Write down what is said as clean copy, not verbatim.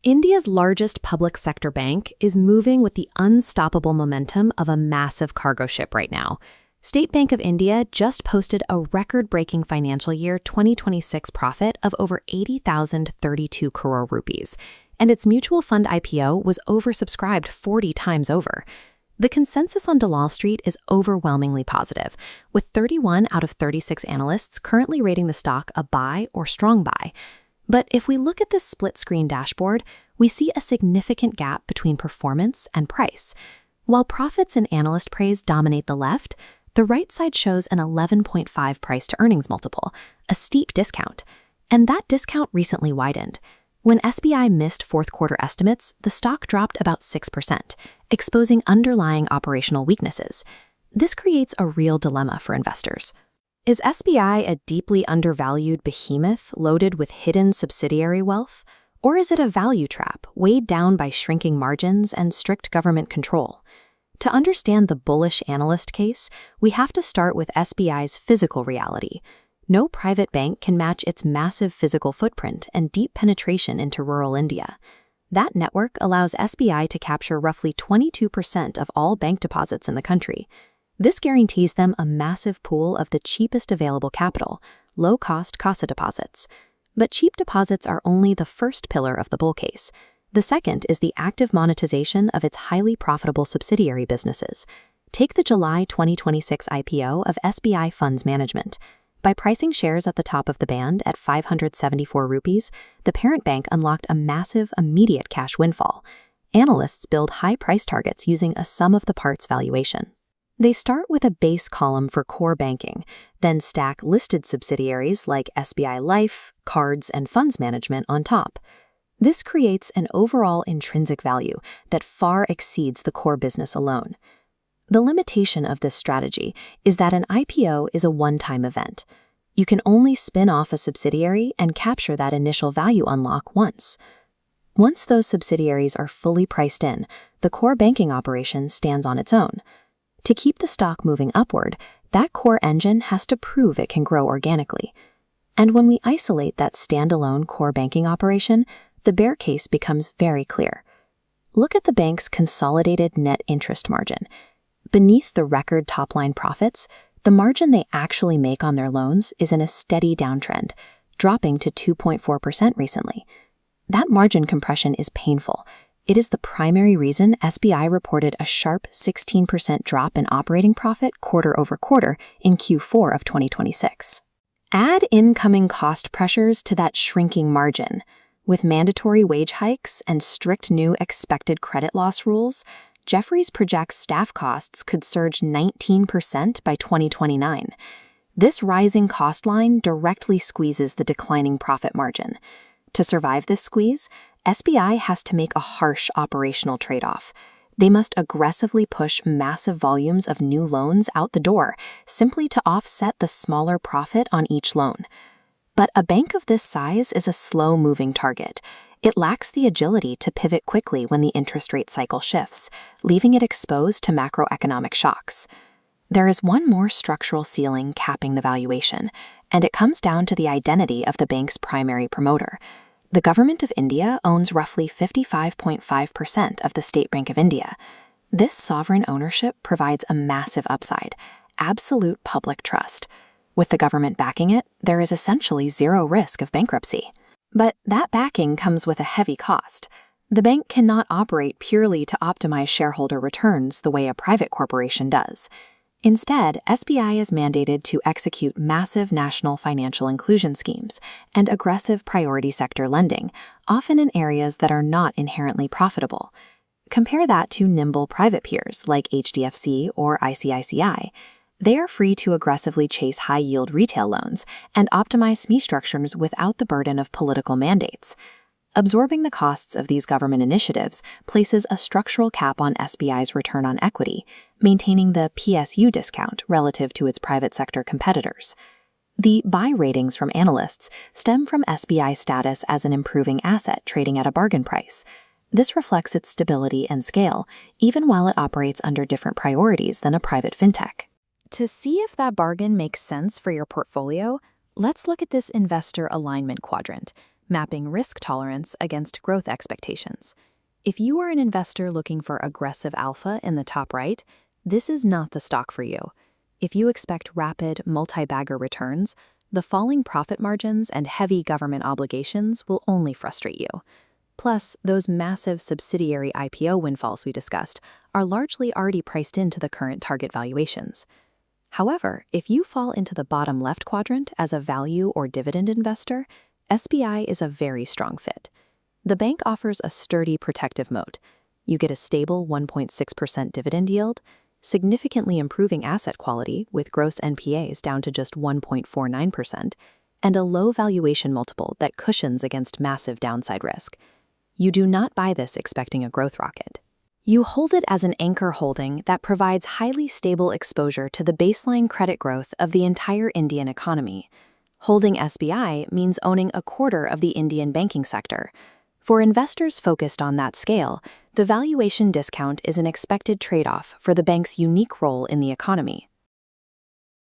India's largest public sector bank is moving with the unstoppable momentum of a massive cargo ship right now. State Bank of India just posted a record-breaking financial year 2026 profit of over 80,032 crore rupees, and its mutual fund IPO was oversubscribed 40 times over. The consensus on Dalal Street is overwhelmingly positive, with 31 out of 36 analysts currently rating the stock a buy or strong buy. But if we look at this split-screen dashboard, we see a significant gap between performance and price. While profits and analyst praise dominate the left, the right side shows an 11.5 price-to-earnings multiple, a steep discount. And that discount recently widened. When SBI missed fourth-quarter estimates, the stock dropped about 6%, exposing underlying operational weaknesses. This creates a real dilemma for investors. Is SBI a deeply undervalued behemoth loaded with hidden subsidiary wealth? Or is it a value trap weighed down by shrinking margins and strict government control? To understand the bullish analyst case, we have to start with SBI's physical reality. No private bank can match its massive physical footprint and deep penetration into rural India. That network allows SBI to capture roughly 22% of all bank deposits in the country. This guarantees them a massive pool of the cheapest available capital, low-cost CASA deposits. But cheap deposits are only the first pillar of the bull case. The second is the active monetization of its highly profitable subsidiary businesses. Take the July 2026 IPO of SBI Funds Management. By pricing shares at the top of the band at 574 rupees, the parent bank unlocked a massive, immediate cash windfall. Analysts build high price targets using a sum-of-the-parts valuation. They start with a base column for core banking, then stack listed subsidiaries like SBI Life, Cards, and Funds Management on top. This creates an overall intrinsic value that far exceeds the core business alone. The limitation of this strategy is that an IPO is a one-time event. You can only spin off a subsidiary and capture that initial value unlock once. Once those subsidiaries are fully priced in, the core banking operation stands on its own. To keep the stock moving upward, that core engine has to prove it can grow organically. And when we isolate that standalone core banking operation, the bear case becomes very clear. Look at the bank's consolidated net interest margin. Beneath the record top-line profits, the margin they actually make on their loans is in a steady downtrend, dropping to 2.4% recently. That margin compression is painful. It is the primary reason SBI reported a sharp 16% drop in operating profit quarter over quarter in Q4 of 2026. Add incoming cost pressures to that shrinking margin. With mandatory wage hikes and strict new expected credit loss rules, Jefferies projects staff costs could surge 19% by 2029. This rising cost line directly squeezes the declining profit margin. To survive this squeeze, SBI has to make a harsh operational trade-off. They must aggressively push massive volumes of new loans out the door simply to offset the smaller profit on each loan. But a bank of this size is a slow-moving target. It lacks the agility to pivot quickly when the interest rate cycle shifts, leaving it exposed to macroeconomic shocks. There is one more structural ceiling capping the valuation, and it comes down to the identity of the bank's primary promoter. The Government of India owns roughly 55.5% of the State Bank of India. This sovereign ownership provides a massive upside, absolute public trust. With the government backing it, there is essentially zero risk of bankruptcy. But that backing comes with a heavy cost. The bank cannot operate purely to optimize shareholder returns the way a private corporation does. Instead, SBI is mandated to execute massive national financial inclusion schemes and aggressive priority sector lending, often in areas that are not inherently profitable. Compare that to nimble private peers like HDFC or ICICI. They are free to aggressively chase high-yield retail loans and optimize SME structures without the burden of political mandates. Absorbing the costs of these government initiatives places a structural cap on SBI's return on equity, maintaining the PSU discount relative to its private sector competitors. The buy ratings from analysts stem from SBI's status as an improving asset trading at a bargain price. This reflects its stability and scale, even while it operates under different priorities than a private fintech. To see if that bargain makes sense for your portfolio, let's look at this investor alignment quadrant. mapping risk tolerance against growth expectations. If you are an investor looking for aggressive alpha in the top right, this is not the stock for you. If you expect rapid, multi-bagger returns, the falling profit margins and heavy government obligations will only frustrate you. Plus, those massive subsidiary IPO windfalls we discussed are largely already priced into the current target valuations. However, if you fall into the bottom left quadrant as a value or dividend investor, SBI is a very strong fit. The bank offers a sturdy protective moat. You get a stable 1.6% dividend yield, significantly improving asset quality with gross NPAs down to just 1.49%, and a low valuation multiple that cushions against massive downside risk. You do not buy this expecting a growth rocket. You hold it as an anchor holding that provides highly stable exposure to the baseline credit growth of the entire Indian economy. Holding SBI means owning a quarter of the Indian banking sector. For investors focused on that scale, the valuation discount is an expected trade-off for the bank's unique role in the economy.